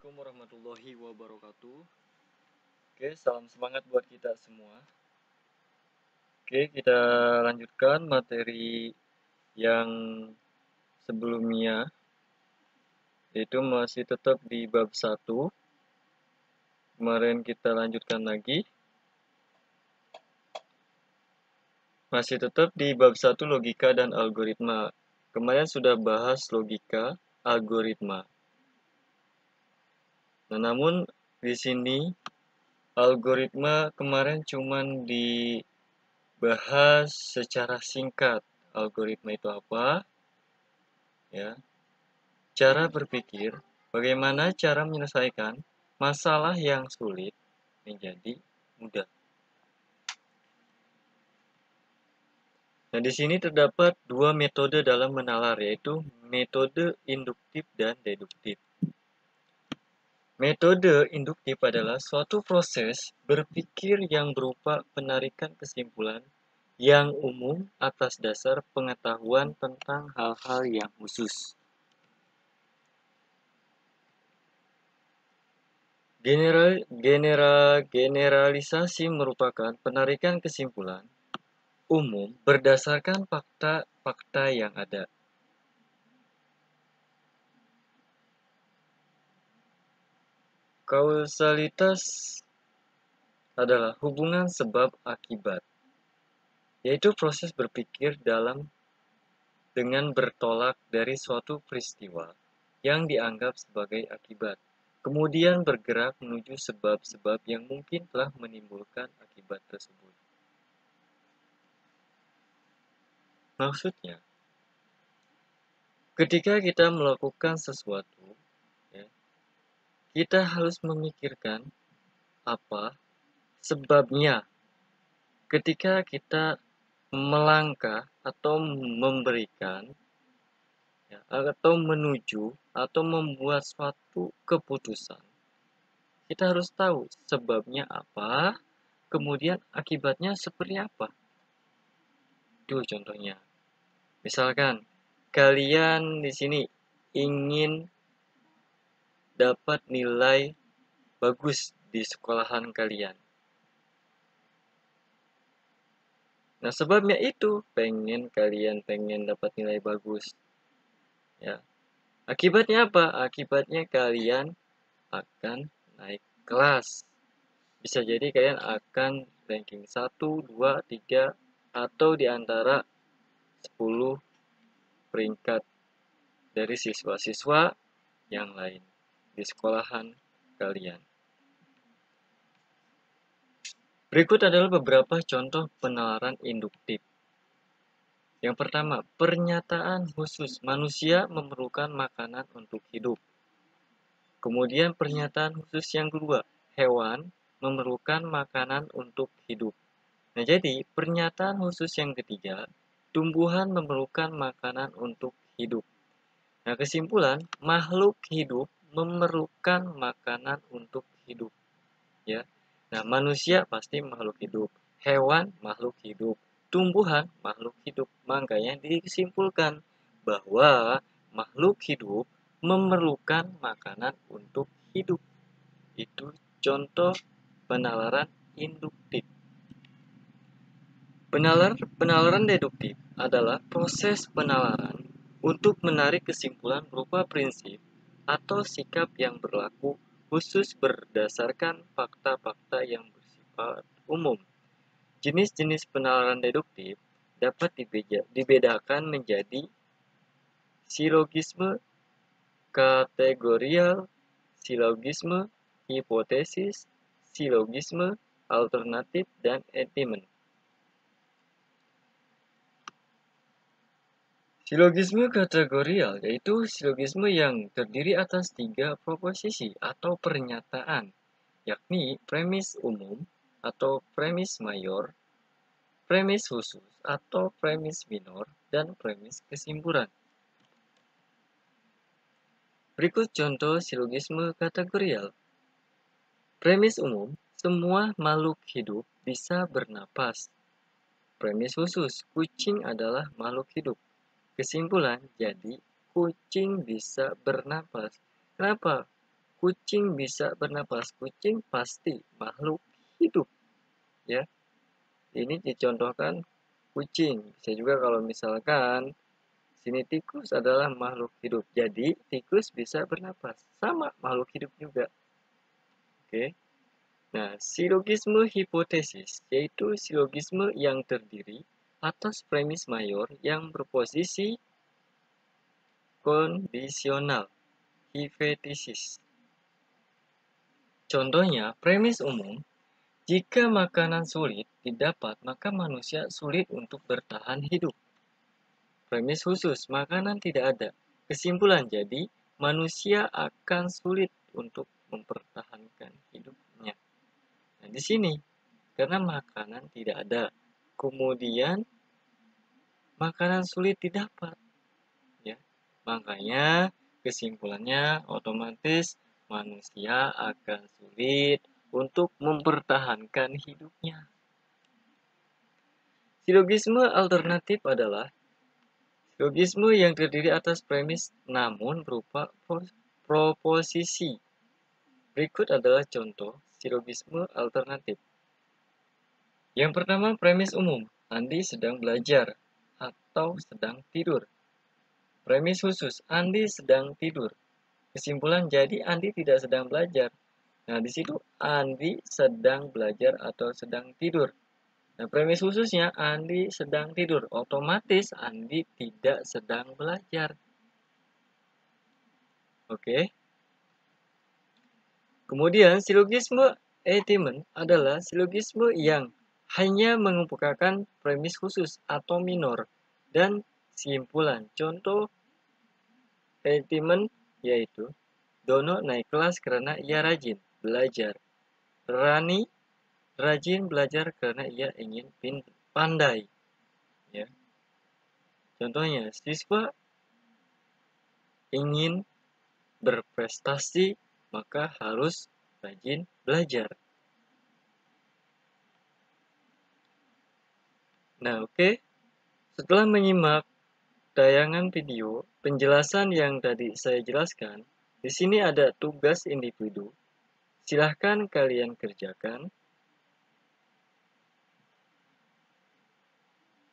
Assalamualaikum warahmatullahi wabarakatuh. Oke, salam semangat buat kita semua. Oke, kita lanjutkan materi yang sebelumnya, yaitu masih tetap di bab 1. Kemarin kita lanjutkan lagi. Masih tetap di bab 1 logika dan algoritma. Kemarin sudah bahas logika, algoritma. Nah, namun di sini algoritma kemarin cuman dibahas secara singkat. Algoritma itu apa? Ya. Cara berpikir, bagaimana cara menyelesaikan masalah yang sulit menjadi mudah. Nah, di sini terdapat dua metode dalam menalar, yaitu metode induktif dan deduktif. Metode induktif adalah suatu proses berpikir yang berupa penarikan kesimpulan yang umum atas dasar pengetahuan tentang hal-hal yang khusus. Generalisasi merupakan penarikan kesimpulan umum berdasarkan fakta-fakta yang ada. Kausalitas adalah hubungan sebab akibat, yaitu proses berpikir dengan bertolak dari suatu peristiwa yang dianggap sebagai akibat, kemudian bergerak menuju sebab-sebab yang mungkin telah menimbulkan akibat tersebut. Maksudnya, ketika kita melakukan sesuatu, ya, kita harus memikirkan apa sebabnya. Ketika kita melangkah atau memberikan, ya, atau menuju atau membuat suatu keputusan, kita harus tahu sebabnya apa, kemudian akibatnya seperti apa. Itu contohnya. Misalkan kalian di sini ingin dapat nilai bagus di sekolahan kalian. Nah, sebabnya itu kalian pengen dapat nilai bagus. Ya. Akibatnya apa? Akibatnya kalian akan naik kelas. Bisa jadi kalian akan ranking 1, 2, 3 atau di antara 10 peringkat dari siswa-siswa yang lain di sekolahan kalian. Berikut adalah beberapa contoh penalaran induktif. Yang pertama, pernyataan khusus manusia memerlukan makanan untuk hidup. Kemudian pernyataan khusus yang kedua, hewan memerlukan makanan untuk hidup. Nah, jadi pernyataan khusus yang ketiga, tumbuhan memerlukan makanan untuk hidup. Nah, kesimpulan, makhluk hidup memerlukan makanan untuk hidup. Ya. Nah, manusia pasti makhluk hidup, hewan makhluk hidup, tumbuhan makhluk hidup. Makanya disimpulkan bahwa makhluk hidup memerlukan makanan untuk hidup. Itu contoh penalaran induktif. Penalaran deduktif adalah proses penalaran untuk menarik kesimpulan berupa prinsip atau sikap yang berlaku khusus berdasarkan fakta-fakta yang bersifat umum. Jenis-jenis penalaran deduktif dapat dibedakan menjadi silogisme kategorial, silogisme hipotesis, silogisme alternatif, dan enditement. Silogisme kategorial yaitu silogisme yang terdiri atas 3 proposisi atau pernyataan, yakni premis umum atau premis mayor, premis khusus atau premis minor, dan premis kesimpulan. Berikut contoh silogisme kategorial. Premis umum, semua makhluk hidup bisa bernapas. Premis khusus, kucing adalah makhluk hidup. Kesimpulan, jadi kucing bisa bernapas. Kenapa kucing bisa bernapas? Kucing pasti makhluk hidup, ya. Ini dicontohkan kucing. Bisa juga kalau misalkan sini tikus adalah makhluk hidup. Jadi tikus bisa bernapas. Sama makhluk hidup juga. Oke. Nah, silogisme hipotesis yaitu silogisme yang terdiri atas premis mayor yang berposisi kondisional, hipotesis. Contohnya, premis umum, jika makanan sulit didapat, maka manusia sulit untuk bertahan hidup. Premis khusus, makanan tidak ada. Kesimpulan jadi, manusia akan sulit untuk mempertahankan hidupnya. Nah, di sini, karena makanan tidak ada, kemudian makanan sulit didapat. Ya, makanya kesimpulannya otomatis manusia akan sulit untuk mempertahankan hidupnya. Silogisme alternatif adalah silogisme yang terdiri atas premis namun berupa proposisi. Berikut adalah contoh silogisme alternatif. Yang pertama, premis umum. Andi sedang belajar atau sedang tidur. Premis khusus, Andi sedang tidur. Kesimpulan, jadi Andi tidak sedang belajar. Nah, di situ Andi sedang belajar atau sedang tidur. Nah, premis khususnya Andi sedang tidur. Otomatis Andi tidak sedang belajar. Oke. Kemudian silogisme etaiment adalah silogisme yang hanya mengemukakan premis khusus atau minor dan simpulan. Contoh etaiment yaitu Dono naik kelas karena ia rajin belajar. Rani rajin belajar karena ia ingin pandai. Ya. Contohnya, siswa ingin berprestasi, maka harus rajin belajar. Nah, oke. Setelah menyimak tayangan video, penjelasan yang tadi saya jelaskan, di sini ada tugas individu. Silahkan kalian kerjakan.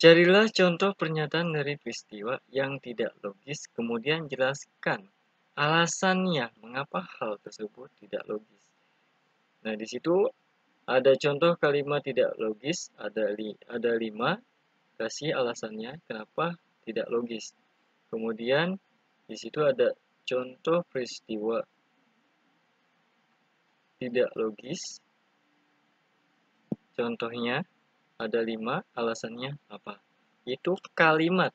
Carilah contoh pernyataan dari peristiwa yang tidak logis, kemudian jelaskan alasannya mengapa hal tersebut tidak logis. Nah, di situ ada contoh kalimat tidak logis, ada 5, kasih alasannya kenapa tidak logis. Kemudian di situ ada contoh peristiwa tidak logis. Contohnya ada 5, alasannya apa? Itu kalimat.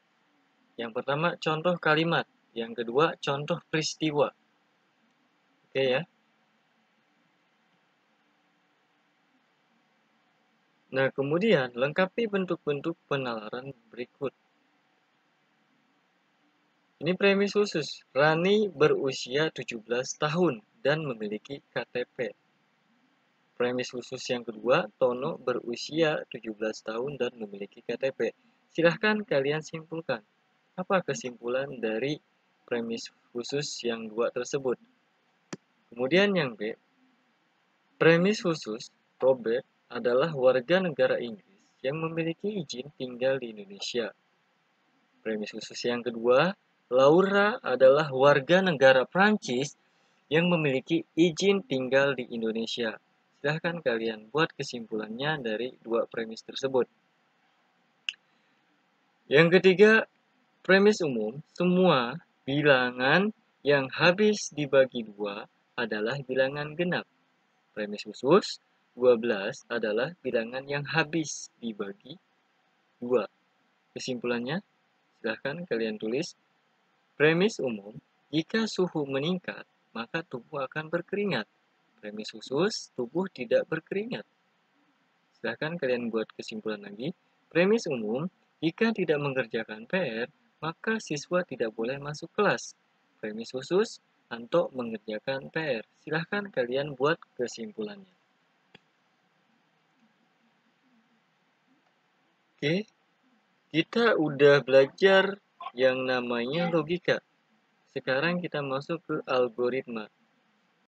Yang pertama contoh kalimat, yang kedua contoh peristiwa. Oke ya. Nah, kemudian lengkapi bentuk-bentuk penalaran berikut. Ini premis khusus. Rani berusia 17 tahun dan memiliki KTP. Premis khusus yang kedua, Tono berusia 17 tahun dan memiliki KTP. Silahkan kalian simpulkan. Apa kesimpulan dari premis khusus yang dua tersebut? Kemudian yang B, premis khusus, Robert adalah warga negara Inggris yang memiliki izin tinggal di Indonesia. Premis khusus yang kedua, Laura adalah warga negara Prancis yang memiliki izin tinggal di Indonesia. Silahkan kalian buat kesimpulannya dari dua premis tersebut. Yang ketiga, premis umum, semua bilangan yang habis dibagi 2 adalah bilangan genap. Premis khusus, 12 adalah bilangan yang habis dibagi 2. Kesimpulannya, silahkan kalian tulis. Premis umum, jika suhu meningkat, maka tubuh akan berkeringat. Premis khusus, tubuh tidak berkeringat. Silahkan kalian buat kesimpulan lagi. Premis umum, jika tidak mengerjakan PR, maka siswa tidak boleh masuk kelas. Premis khusus, Anto mengerjakan PR. Silahkan kalian buat kesimpulannya. Oke, kita udah belajar yang namanya logika. Sekarang kita masuk ke algoritma.